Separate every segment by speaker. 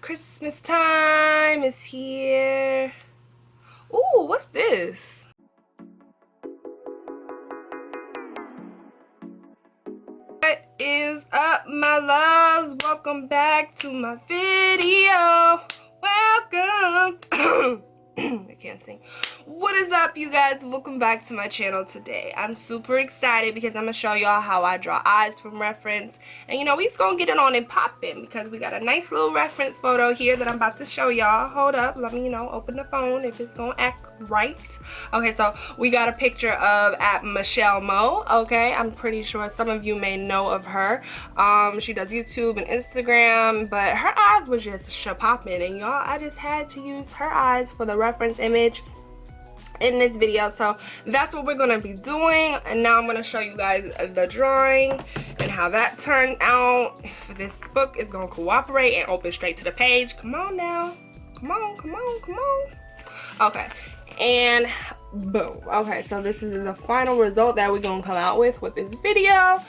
Speaker 1: Christmas time is here. Ooh, what's this? What is up, my loves? Welcome back to my video. Welcome. I can't sing. What is up, you guys? Welcome back to my channel today. I'm super excited because I'm gonna show y'all how I draw eyes from reference, and we just gonna get it on and poppin' because we got a nice little reference photo here that I'm about to show y'all. Hold up, let me open the phone if it's gonna act right. Okay, so we got a picture of at Michelle Mo. Okay, I'm pretty sure some of you may know of her. She does YouTube and Instagram, but her eyes was just poppin', and y'all, I just had to use her eyes for the reference image in this video. So that's what we're gonna be doing, and now I'm gonna show you guys the drawing and how that turned out. If this book is gonna cooperate and open straight to the page. Come on now, come on. Okay, and boom. Okay, so this is the final result that we're gonna come out with this video.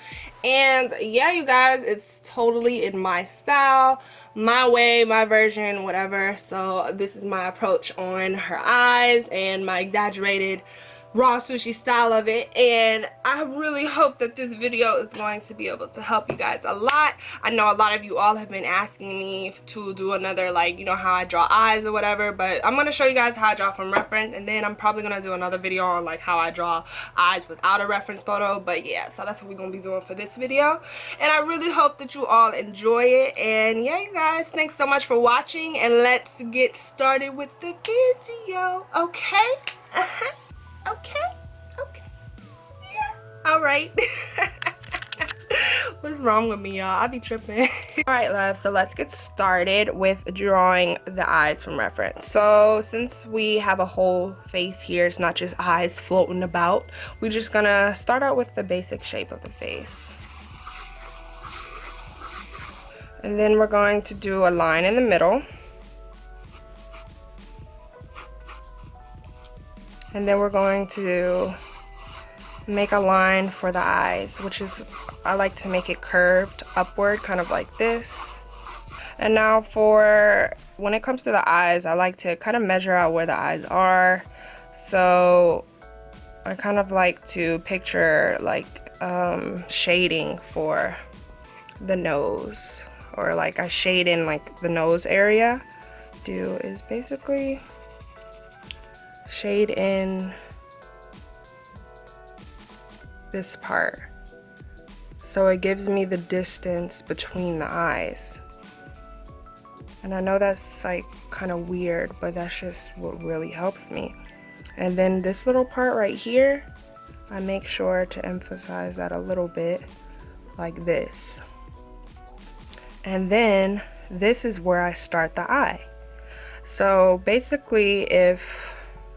Speaker 1: And yeah, you guys, it's totally in my style, my way, my version, whatever. So this is my approach on her eyes and my exaggerated Rawsueshii style of it, and I really hope that this video is going to be able to help you guys a lot. I know a lot of you all have been asking me to do another, like, how I draw eyes or whatever, but I'm going to show you guys how I draw from reference, and then I'm probably going to do another video on like how I draw eyes without a reference photo. But yeah, so that's what we're going to be doing for this video, and I really hope that you all enjoy it. And yeah, you guys, thanks so much for watching, and let's get started with the video. Okay. Okay, yeah, all right. What's wrong with me, y'all? I be tripping. All right, love, so let's get started with drawing the eyes from reference. So since we have a whole face here, it's not just eyes floating about, we're just gonna start out with the basic shape of the face. And then we're going to do a line in the middle. And then we're going to make a line for the eyes, which is, I like to make it curved upward, kind of like this. And now for when it comes to the eyes, I like to kind of measure out where the eyes are. So I kind of like to picture like shading for the nose, or like I shade in like the nose area. Is basically shade in this part, so it gives me the distance between the eyes. And I know that's like kind of weird, but that's just what really helps me. And then this little part right here, I make sure to emphasize that a little bit, like this. And then this is where I start the eye. So basically, if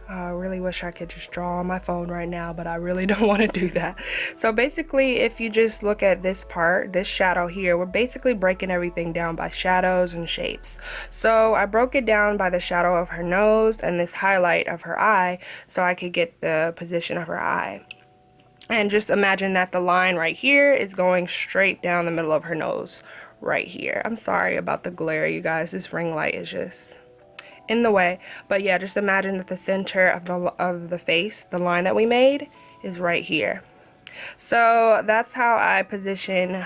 Speaker 1: I really wish I could just draw on my phone right now, but I really don't want to do that. So basically, if you just look at this part, this shadow here, we're basically breaking everything down by shadows and shapes. So I broke it down by the shadow of her nose and this highlight of her eye, so I could get the position of her eye. And just imagine that the line right here is going straight down the middle of her nose right here. I'm sorry about the glare, you guys. This ring light is just in the way. But yeah, just imagine that the center of the face, the line that we made, is right here. So that's how I position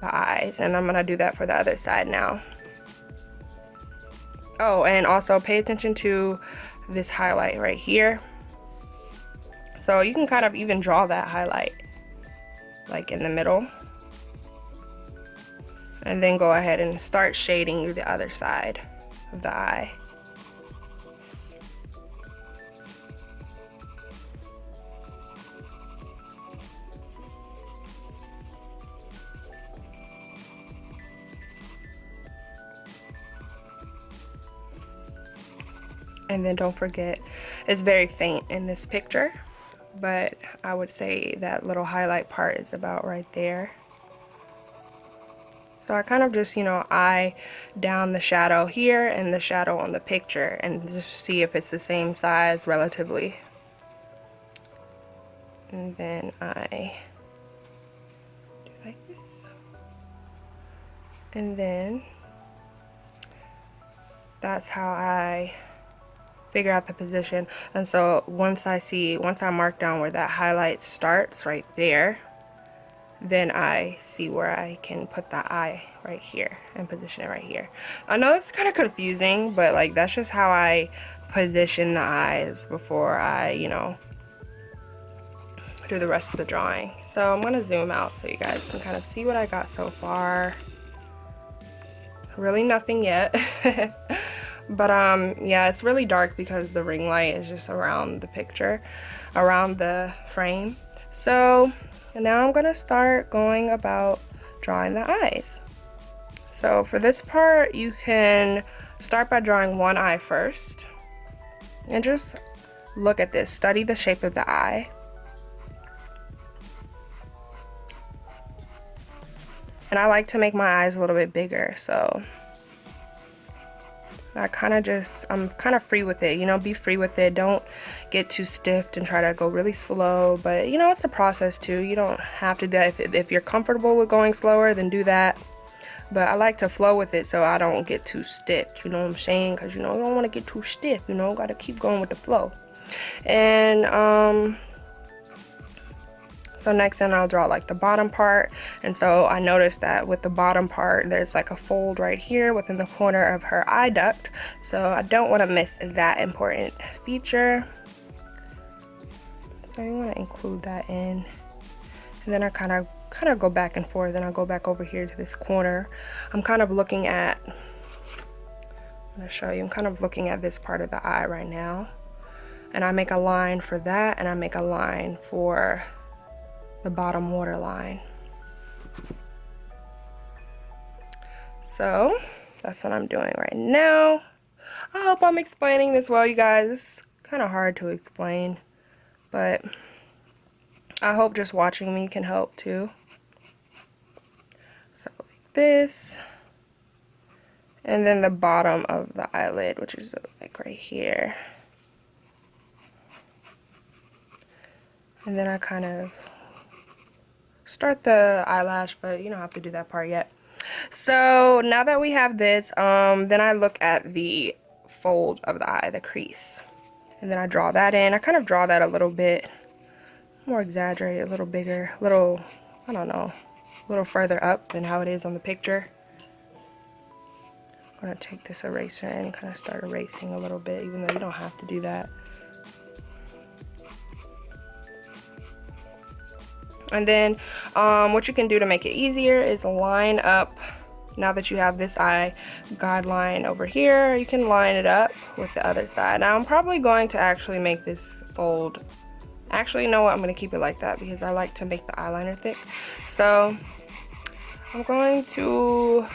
Speaker 1: the eyes, and I'm gonna do that for the other side now. Oh, and also pay attention to this highlight right here. So you can kind of even draw that highlight like in the middle, and then go ahead and start shading the other side of the eye. And then don't forget, it's very faint in this picture, but I would say that little highlight part is about right there. So I kind of just, eye down the shadow here and the shadow on the picture, and just see if it's the same size relatively. And then I do like this. And then that's how I figure out the position. And so once I mark down where that highlight starts right there, then I see where I can put the eye right here and position it right here. I know it's kind of confusing, but like that's just how I position the eyes before I, you know, do the rest of the drawing. So I'm gonna zoom out so you guys can kind of see what I got so far. Really nothing yet. But yeah, it's really dark because the ring light is just around the picture, around the frame. So now I'm gonna start going about drawing the eyes. So for this part, you can start by drawing one eye first and just look at this, study the shape of the eye. And I like to make my eyes a little bit bigger, so I'm kind of free with it, you know, be free with it. Don't get too stiff and try to go really slow, but you know, it's a process too. You don't have to do that. If you're comfortable with going slower, then do that. But I like to flow with it so I don't get too stiff, you know what I'm saying? Because, you know, you don't want to get too stiff, you know, got to keep going with the flow. And so next then I'll draw like the bottom part. And so I noticed that with the bottom part, there's like a fold right here within the corner of her eye duct. So I don't want to miss that important feature. So you want to include that in. And then I kind of go back and forth, and I'll go back over here to this corner. I'm kind of looking at, I'm going to show you, I'm kind of looking at this part of the eye right now. And I make a line for that, and I make a line for the bottom waterline. So that's what I'm doing right now. I hope I'm explaining this well, you guys. It's kind of hard to explain, but I hope just watching me can help too. So like this, and then the bottom of the eyelid, which is like right here. And then I kind of start the eyelash, but you don't have to do that part yet. So now that we have this, then I look at the fold of the eye, the crease, and then I draw that in. I kind of draw that a little bit more exaggerated, a little bigger, a little, I don't know, a little further up than how it is on the picture. I'm gonna take this eraser and kind of start erasing a little bit, even though you don't have to do that. And then what you can do to make it easier is line up, now that you have this eye guideline over here, you can line it up with the other side. Now I'm probably going to actually make this fold. Actually, you know what? I'm going to keep it like that because I like to make the eyeliner thick. So I'm going to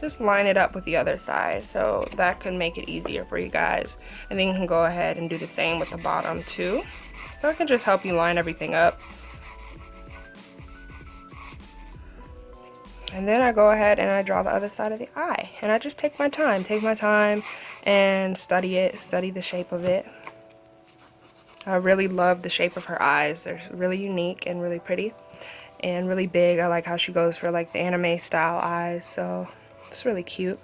Speaker 1: just line it up with the other side. So that could make it easier for you guys. And then you can go ahead and do the same with the bottom too. So it can just help you line everything up. And then I go ahead and I draw the other side of the eye. And I just take my time and study it, study the shape of it. I really love the shape of her eyes. They're really unique and really pretty and really big. I like how she goes for like the anime style eyes, so it's really cute.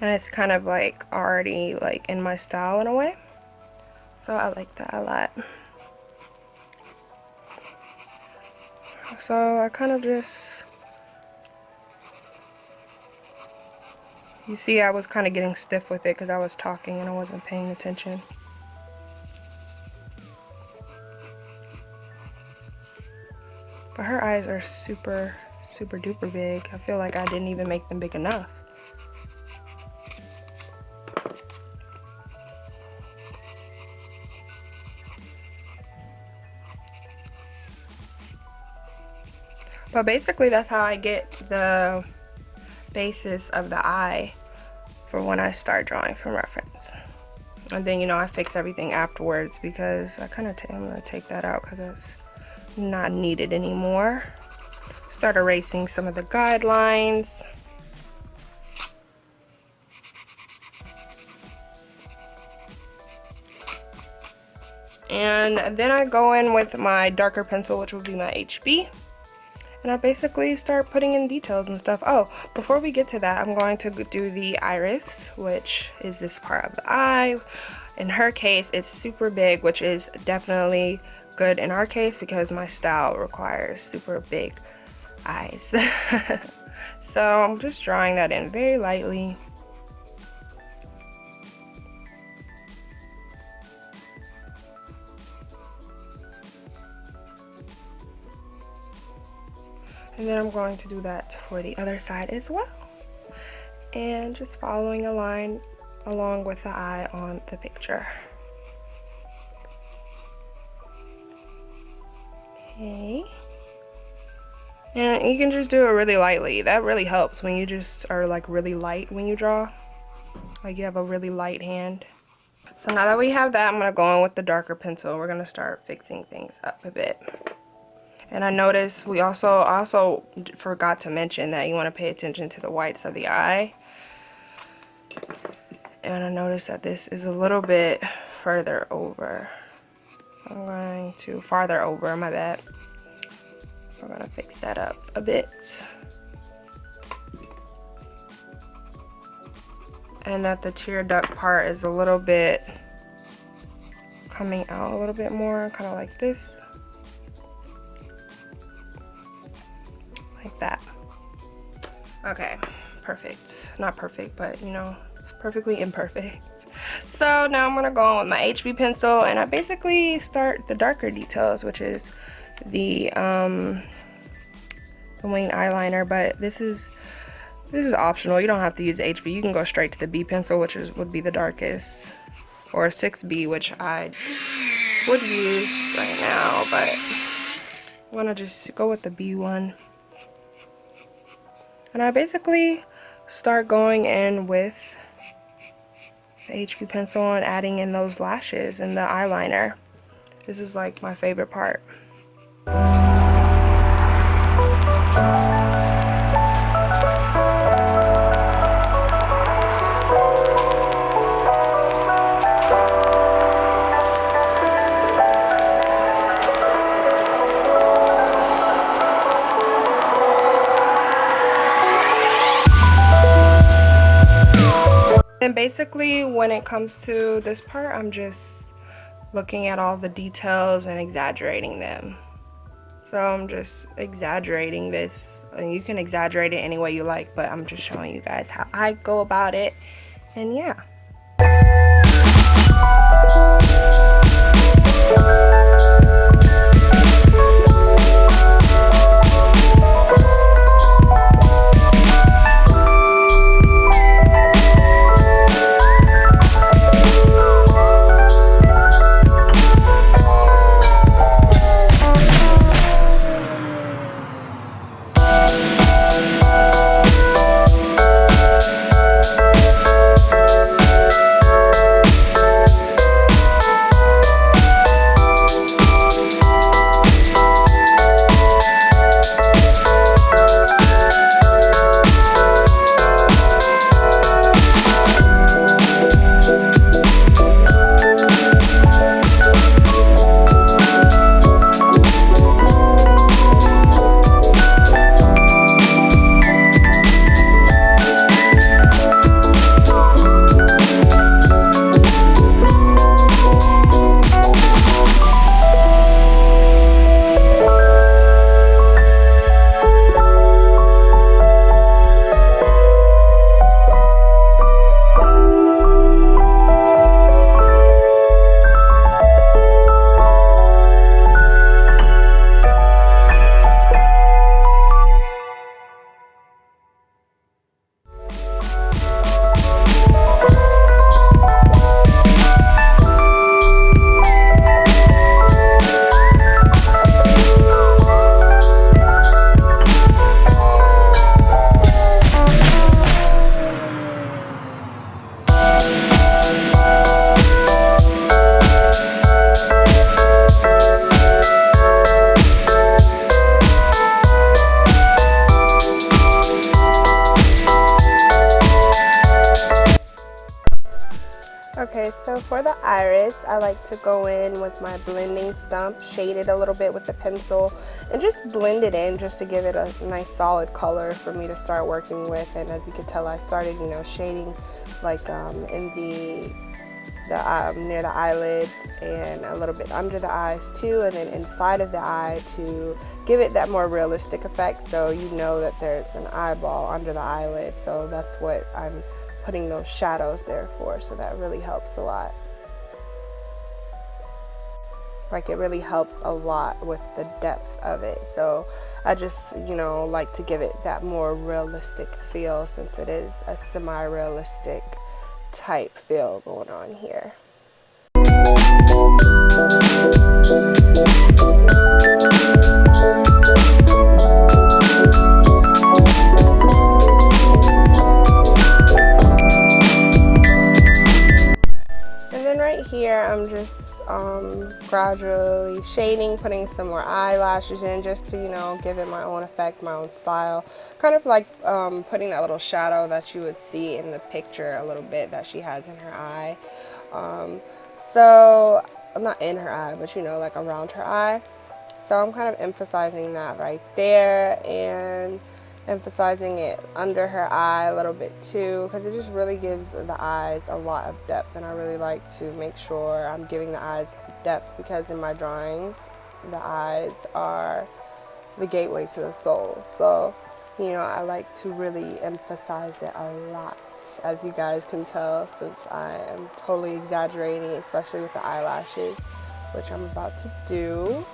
Speaker 1: And it's kind of like already like in my style in a way. So I like that a lot. So I kind of just, you see I was kind of getting stiff with it because I was talking and I wasn't paying attention. But her eyes are super duper big. I feel like I didn't even make them big enough. But basically that's how I get the basis of the eye for when I start drawing from reference. And then, you know, I fix everything afterwards because I'm going to take that out because it's not needed anymore. Start erasing some of the guidelines. And then I go in with my darker pencil, which will be my HB. And I basically start putting in details and stuff. Oh, before we get to that, I'm going to do the iris, which is this part of the eye. In her case, it's super big, which is definitely good in our case because my style requires super big eyes. So I'm just drawing that in very lightly. And then I'm going to do that for the other side as well. And just following a line along with the eye on the picture. Okay. And you can just do it really lightly. That really helps when you just are like really light when you draw. Like you have a really light hand. So now that we have that, I'm going to go in with the darker pencil. We're going to start fixing things up a bit. And I noticed I also forgot to mention that you want to pay attention to the whites of the eye. And I noticed that this is a little bit further over. So I'm going to farther over, my bad. We're going to fix that up a bit. And that the tear duct part is a little bit coming out a little bit more, kind of like this. Like that. Okay, perfect. Not perfect, but you know, perfectly imperfect. So now I'm gonna go on with my HB pencil, and I basically start the darker details, which is the wing eyeliner. But this is optional. You don't have to use HB. You can go straight to the B pencil, which would be the darkest, or 6B, which I would use right now, but I'm gonna just go with the B one. And I basically start going in with the HB pencil and adding in those lashes and the eyeliner. This is like my favorite part. And basically when it comes to this part, I'm just looking at all the details and exaggerating them. So I'm just exaggerating this, and you can exaggerate it any way you like, but I'm just showing you guys how I go about it. And yeah. So for the iris, I like to go in with my blending stump, shade it a little bit with the pencil, and just blend it in just to give it a nice solid color for me to start working with. And as you can tell, I started, you know, shading like in the near the eyelid and a little bit under the eyes too, and then inside of the eye to give it that more realistic effect, so you know that there's an eyeball under the eyelid. So that's what I'm putting those shadows there for, so that really helps a lot. Like, it really helps a lot with the depth of it. So I just, you know, like to give it that more realistic feel, since it is a semi-realistic type feel going on here. And then right here I'm just gradually shading, putting some more eyelashes in just to, you know, give it my own effect, my own style. Kind of like putting that little shadow that you would see in the picture a little bit that she has in her eye. So, not in her eye, but you know, like around her eye. So I'm kind of emphasizing that right there, and emphasizing it under her eye a little bit too, because it just really gives the eyes a lot of depth. And I really like to make sure I'm giving the eyes depth, because in my drawings the eyes are the gateway to the soul. So, you know, I like to really emphasize it a lot, as you guys can tell, since I am totally exaggerating, especially with the eyelashes, which I'm about to do.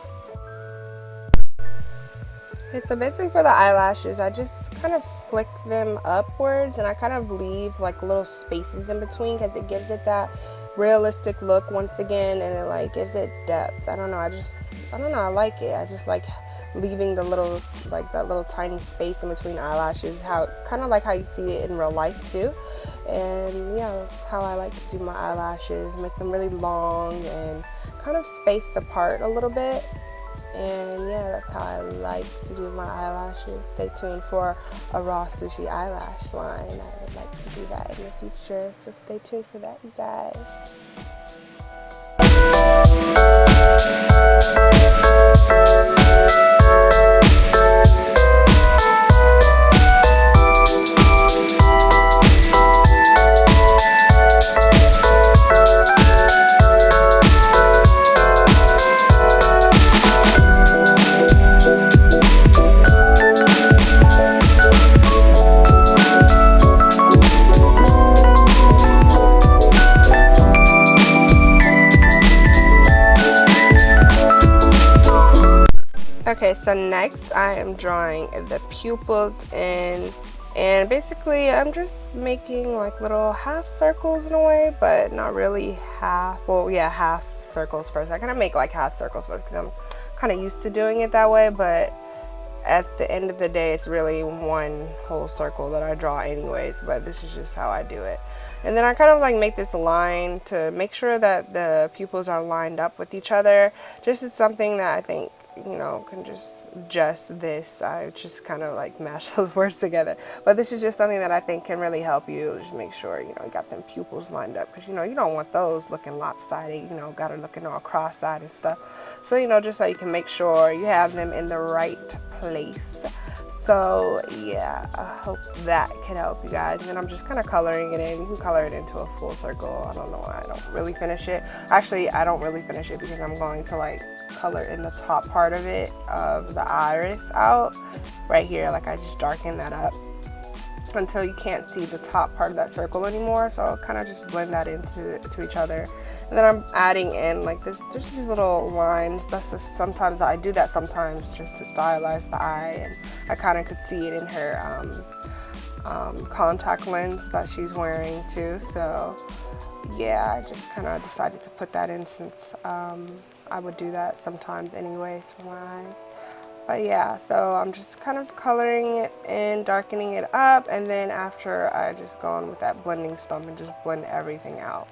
Speaker 1: Okay, so basically for the eyelashes, I just kind of flick them upwards, and I kind of leave like little spaces in between, because it gives it that realistic look once again, and it like gives it depth. I don't know, I don't know, I like it. I just like leaving the little, like that little tiny space in between eyelashes, how kind of like how you see it in real life too. And yeah, that's how I like to do my eyelashes, make them really long and kind of spaced apart a little bit. And yeah, that's how I like to do my eyelashes. Stay tuned for a Rawsueshii eyelash line. I would like to do that in the future, so stay tuned for that, you guys. Okay, so next I am drawing the pupils in, and basically I'm just making like little half circles in a way, but not really half. Well, yeah, half circles first. I kind of make like half circles first because I'm kind of used to doing it that way, but at the end of the day it's really one whole circle that I draw anyways, but this is just how I do it. And then I kind of like make this line to make sure that the pupils are lined up with each other. Just as something that I think, you know, can just this. I just kind of like mash those words together. But this is just something that I think can really help you. Just make sure, you know, you got them pupils lined up, because, you know, you don't want those looking lopsided, you know, got her looking all cross-eyed and stuff. So, you know, just so you can make sure you have them in the right place. So yeah, I hope that can help you guys. And then I'm just kind of coloring it in. You can color it into a full circle. I don't know why I don't really finish it. Actually, I don't really finish it because I'm going to like color in the top part of it, of the iris out right here. Like, I just darken that up until you can't see the top part of that circle anymore. So I'll kind of just blend that into each other. And then I'm adding in like this, just these little lines. That's just, sometimes I do that sometimes just to stylize the eye, and I kind of could see it in her contact lens that she's wearing too. So yeah, I just kind of decided to put that in, since I would do that sometimes anyways for my eyes. But yeah, so I'm just kind of coloring it in, darkening it up, and then after I just go on with that blending stump and just blend everything out.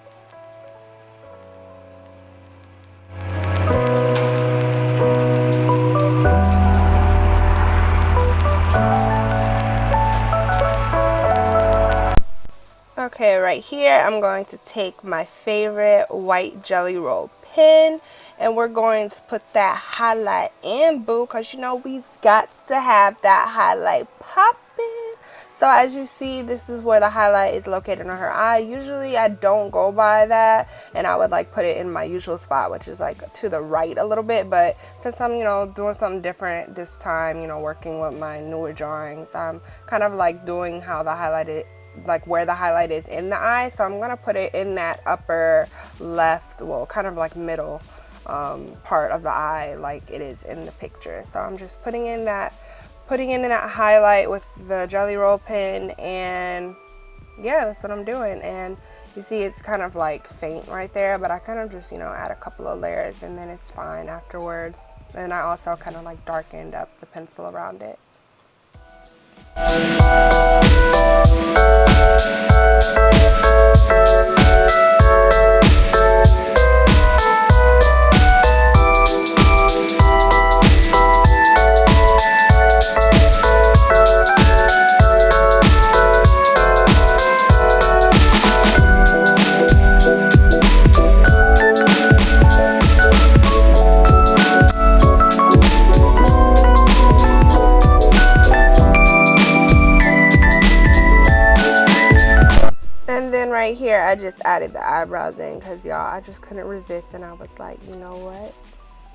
Speaker 1: Okay, right here I'm going to take my favorite white jelly roll pen, and we're going to put that highlight in, boo, because you know we've got to have that highlight popping. So as you see, this is where the highlight is located on her eye. Usually I don't go by that, and I would like put it in my usual spot, which is like to the right a little bit. But since I'm, you know, doing something different this time, you know, working with my newer drawings, I'm kind of like doing how the highlight is, like where the highlight is in the eye. So I'm gonna put it in that upper left, well, kind of like middle part of the eye, like it is in the picture. So I'm just putting in that highlight with the jelly roll pen, and yeah, that's what I'm doing. And you see it's kind of like faint right there, but I kind of just, you know, add a couple of layers and then it's fine afterwards. And I also kind of like darkened up the pencil around it. Right here I just added the eyebrows in because y'all, I just couldn't resist, and I was like, you know what,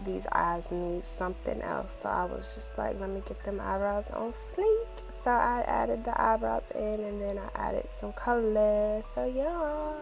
Speaker 1: these eyes need something else. So I was just like, let me get them eyebrows on fleek. So I added the eyebrows in, and then I added some color. So yeah.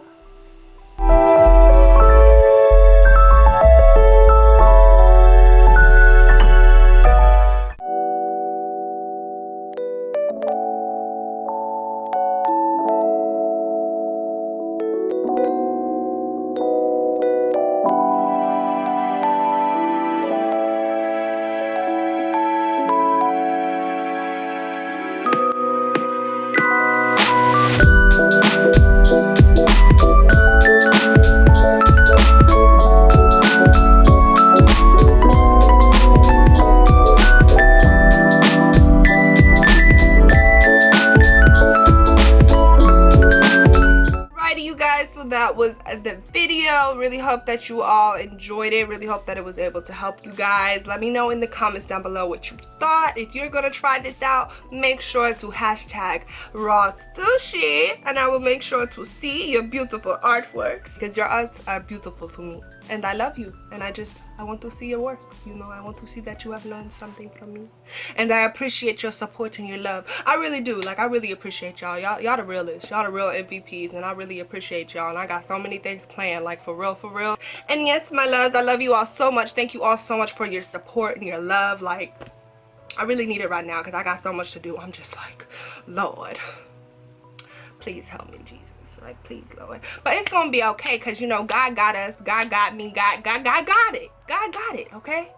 Speaker 1: That was the video. Really hope that you all enjoyed it. Really hope that it was able to help you guys. Let me know in the comments down below what you thought. If you're gonna try this out, make sure to hashtag Rawsueshii, and I will make sure to see your beautiful artworks, because your arts are beautiful to me, and I love you, and I want to see your work. You know, I want to see that you have learned something from me, and I appreciate your support and your love. I really do. Like, I really appreciate y'all. Y'all the realest. Y'all the real MVPs, and I really appreciate y'all. And I got so many things planned, like for real, for real. And yes, my loves, I love you all so much. Thank you all so much for your support and your love. Like, I really need it right now because I got so much to do. I'm just like, Lord, please help me, Jesus. Like, please, Lord. But it's gonna be okay, because you know God got us. God got me. God got it. God got it, okay?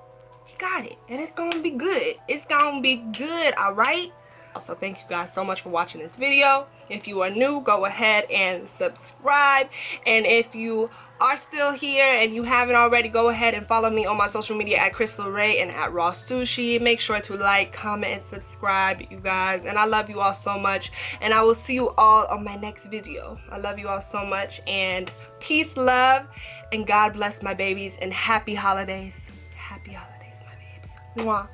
Speaker 1: He got it, and it's gonna be good. It's gonna be good, all right? Also, thank you guys so much for watching this video. If you are new, go ahead and subscribe, and if you are still here and you haven't already, go ahead and follow me on my social media at Christina Lorre and at Rawsueshii. Make sure to like, comment, and subscribe, you guys. And I love you all so much, and I will see you all on my next video. I love you all so much, and peace, love, and God bless my babies, and happy holidays. Happy holidays, my babes. Mwah.